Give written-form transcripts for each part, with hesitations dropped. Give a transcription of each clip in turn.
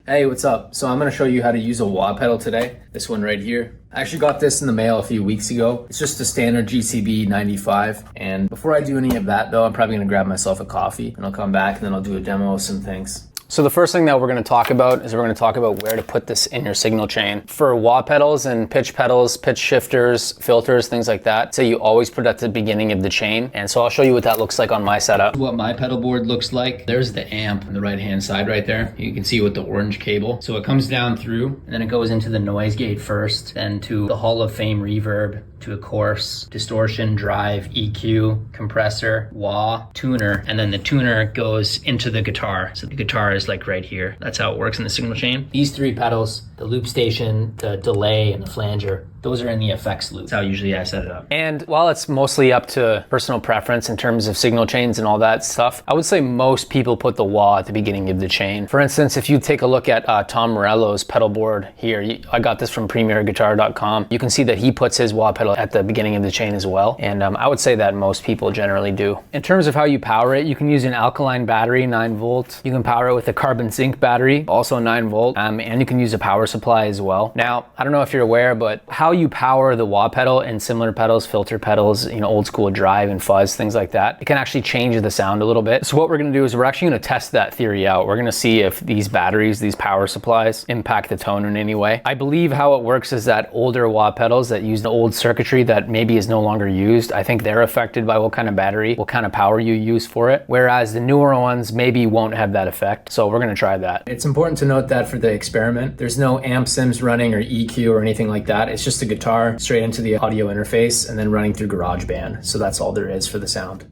Hey, what's up? So I'm going to show you how to use a wah pedal today. This one right here. I actually got this in the mail a few weeks ago. It's just a standard GCB95. And before I do any of that though, I'm probably going to grab myself a coffee and I'll come back and then I'll do a demo of some things. So the first thing that we're going to talk about is we're going to talk about where to put this in your signal chain. For wah pedals and pitch pedals, pitch shifters, filters, things like that, so you always put it at the beginning of the chain. And so I'll show you what that looks like on my setup. What my pedal board looks like. There's the amp on the right hand side right there. You can see with the orange cable. So it comes down through and then it goes into the noise gate first, then to the Hall of Fame reverb, to a coarse, distortion, drive, EQ, compressor, wah, tuner, and then the tuner goes into the guitar. So the guitar is like right here. That's how it works in the signal chain. These three pedals, the loop station, the delay, and the flanger, those are in the effects loop. That's how usually I set it up. And while it's mostly up to personal preference in terms of signal chains and all that stuff, I would say most people put the wah at the beginning of the chain. For instance, if you take a look at Tom Morello's pedal board here, I got this from premierguitar.com. You can see that he puts his wah pedal at the beginning of the chain as well. And I would say that most people generally do. In terms of how you power it, you can use an alkaline battery, 9 volt. You can power it with a carbon zinc battery, also 9 volt. And you can use a power supply as well. Now, I don't know if you're aware, but how you power the wah pedal and similar pedals, filter pedals, old school drive and fuzz, things like that, it can actually change the sound a little bit. So what we're gonna do is we're actually gonna test that theory out. We're gonna see if these batteries, these power supplies, impact the tone in any way. I believe how it works is that older wah pedals that use the old circuitry that maybe is no longer used, I think they're affected by what kind of battery, what kind of power you use for it. Whereas the newer ones maybe won't have that effect. So we're gonna try that. It's important to note that for the experiment, there's no amp sims running or EQ or anything like that. It's just a guitar straight into the audio interface and then running through GarageBand. So that's all there is for the sound.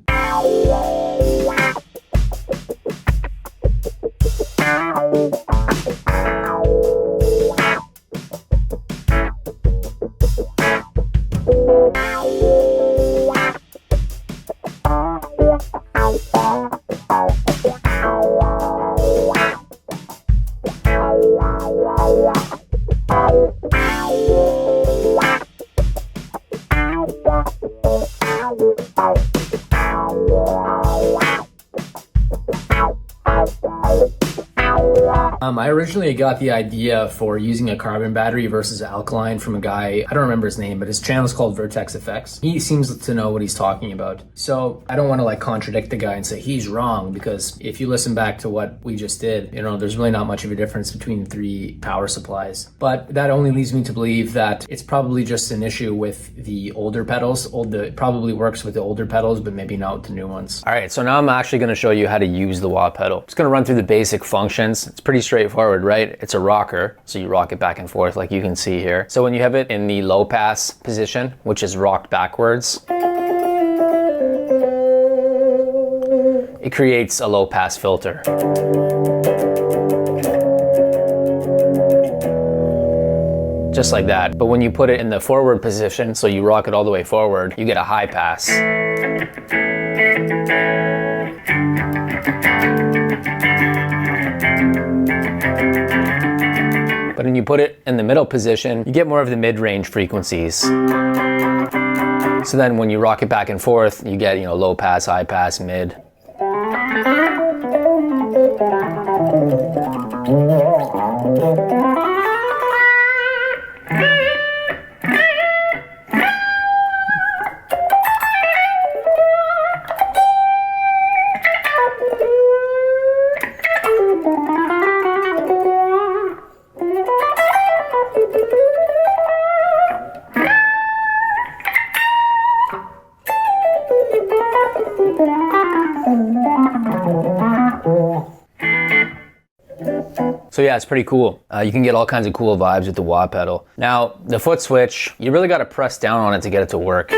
I originally got the idea for using a carbon battery versus alkaline from a guy, I don't remember his name, but his channel is called Vertex Effects. He seems to know what he's talking about. So I don't want to contradict the guy and say he's wrong, because if you listen back to what we just did, there's really not much of a difference between the three power supplies. But that only leads me to believe that it's probably just an issue with the older pedals. It probably works with the older pedals, but maybe not with the new ones. All right, so now I'm actually going to show you how to use the wah pedal. Just going to run through the basic functions. It's pretty straightforward, right? It's a rocker, so you rock it back and forth like you can see here. So when you have it in the low pass position, which is rocked backwards, it creates a low pass filter. Just like that. But when you put it in the forward position, so you rock it all the way forward, you get a high pass. But when you put it in the middle position, you get more of the mid-range frequencies. So then when you rock it back and forth, you get, low pass, high pass, mid. So yeah, it's pretty cool. You can get all kinds of cool vibes with the wah pedal. Now, the foot switch, you really got to press down on it to get it to work.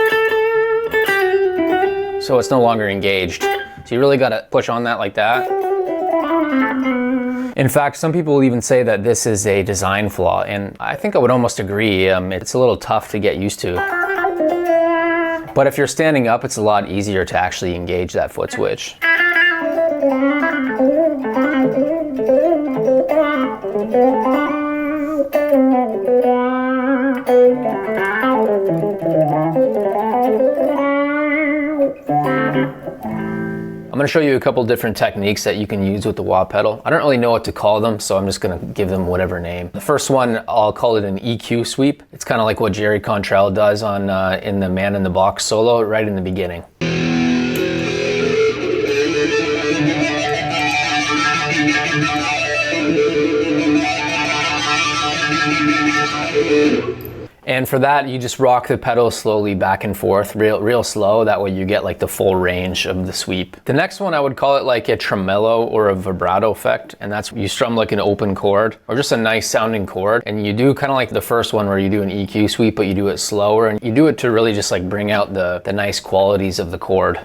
So it's no longer engaged. So you really got to push on that like that. In fact, some people will even say that this is a design flaw, and I think I would almost agree. It's a little tough to get used to. But if you're standing up, it's a lot easier to actually engage that foot switch. gonna show you a couple different techniques that you can use with the wah pedal. I don't really know what to call them, so I'm just gonna give them whatever name. The first one, I'll call it an EQ sweep. It's kind of like what Jerry Cantrell does on in the Man in the Box solo right in the beginning. And for that, you just rock the pedal slowly back and forth, real slow. That way you get like the full range of the sweep. The next one, I would call it like a tremolo or a vibrato effect. And that's you strum like an open chord or just a nice sounding chord. And you do kind of like the first one where you do an EQ sweep, but you do it slower. And you do it to really just like bring out the nice qualities of the chord.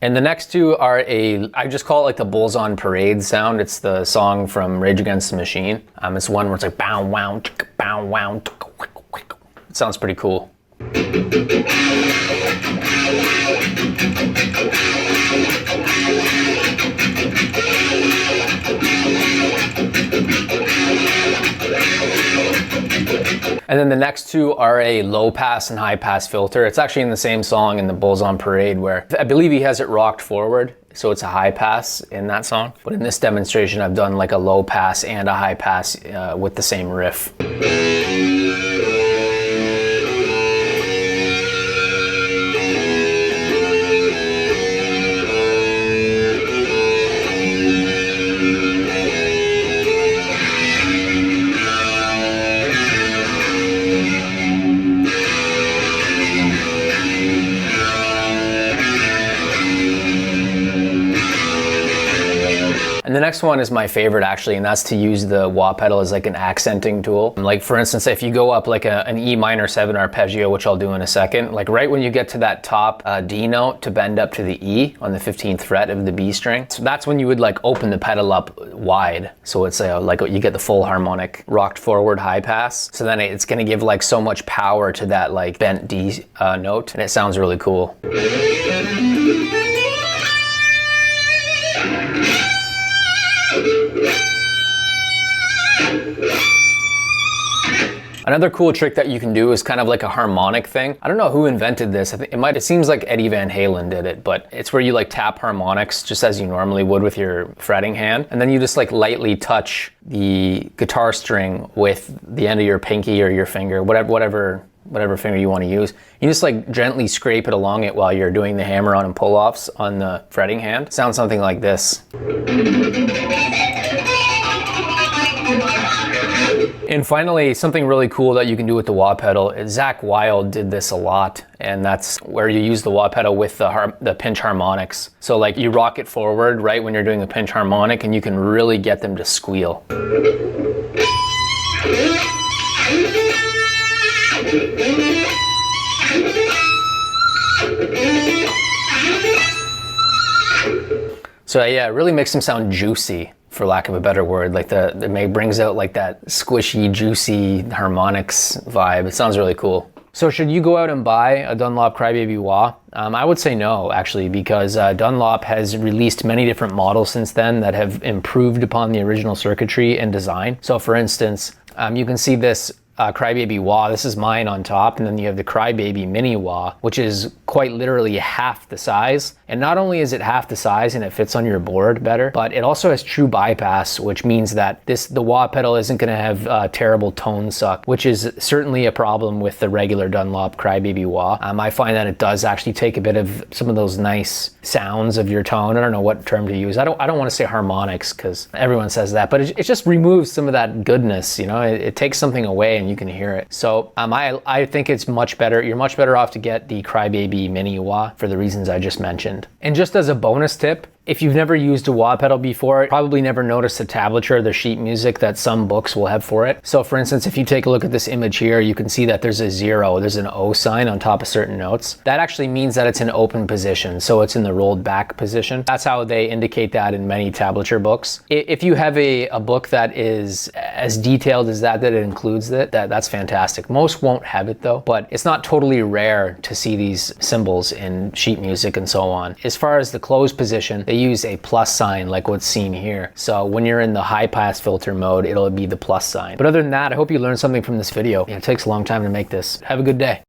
And the next two are I just call it like the Bulls on Parade sound. It's the song from Rage Against the Machine. It's one where it's like bow wow, bow wow. It sounds pretty cool. And then the next two are a low pass and high pass filter. It's actually in the same song in the Bulls on Parade where I believe he has it rocked forward. So it's a high pass in that song. But in this demonstration, I've done like a low pass and a high pass with the same riff. And the next one is my favorite actually, and that's to use the wah pedal as like an accenting tool. Like for instance, if you go up like an E minor 7 arpeggio, which I'll do in a second, like right when you get to that top D note to bend up to the E on the 15th fret of the B string, so that's when you would like open the pedal up wide. So it's like you get the full harmonic rocked forward high pass. So then it's gonna give like so much power to that like bent D note, and it sounds really cool. Another cool trick that you can do is kind of like a harmonic thing. I don't know who invented this. I think it seems like Eddie Van Halen did it, but it's where you like tap harmonics just as you normally would with your fretting hand. And then you just like lightly touch the guitar string with the end of your pinky or your finger, whatever finger you want to use. You just like gently scrape it along it while you're doing the hammer-on and pull-offs on the fretting hand. Sounds something like this. And finally, something really cool that you can do with the wah pedal is Zakk Wylde did this a lot, and that's where you use the wah pedal with the pinch harmonics. So like you rock it forward right when you're doing a pinch harmonic, and you can really get them to squeal. So yeah, it really makes them sound juicy, for lack of a better word. Like it brings out like that squishy, juicy harmonics vibe. It sounds really cool. So should you go out and buy a Dunlop Crybaby wah? I would say no, actually, because Dunlop has released many different models since then that have improved upon the original circuitry and design. So for instance, you can see this Crybaby wah. This is mine on top, and then you have the Crybaby mini wah, which is quite literally half the size. And not only is it half the size and it fits on your board better, but it also has true bypass, which means that the wah pedal isn't going to have terrible tone suck, which is certainly a problem with the regular Dunlop Crybaby wah. I find that it does actually take a bit of some of those nice sounds of your tone. I don't know what term to use. I don't want to say harmonics because everyone says that, but it just removes some of that goodness. You know, it takes something away and you can hear it. So I think it's much better. You're much better off to get the Crybaby mini wah for the reasons I just mentioned. And just as a bonus tip, If you've never used a wah pedal before, probably never noticed the tablature or the sheet music that some books will have for it. So for instance, if you take a look at this image here, you can see that there's a 0, there's an O sign on top of certain notes. That actually means that it's in open position, so it's in the rolled back position. That's how they indicate that in many tablature books. If you have a book that is as detailed as that it includes it, that's fantastic. Most won't have it though, but it's not totally rare to see these symbols in sheet music and so on. As far as the closed position, they use a plus sign like what's seen here. So when you're in the high pass filter mode, it'll be the plus sign. But other than that, I hope you learned something from this video. It takes a long time to make this. Have a good day.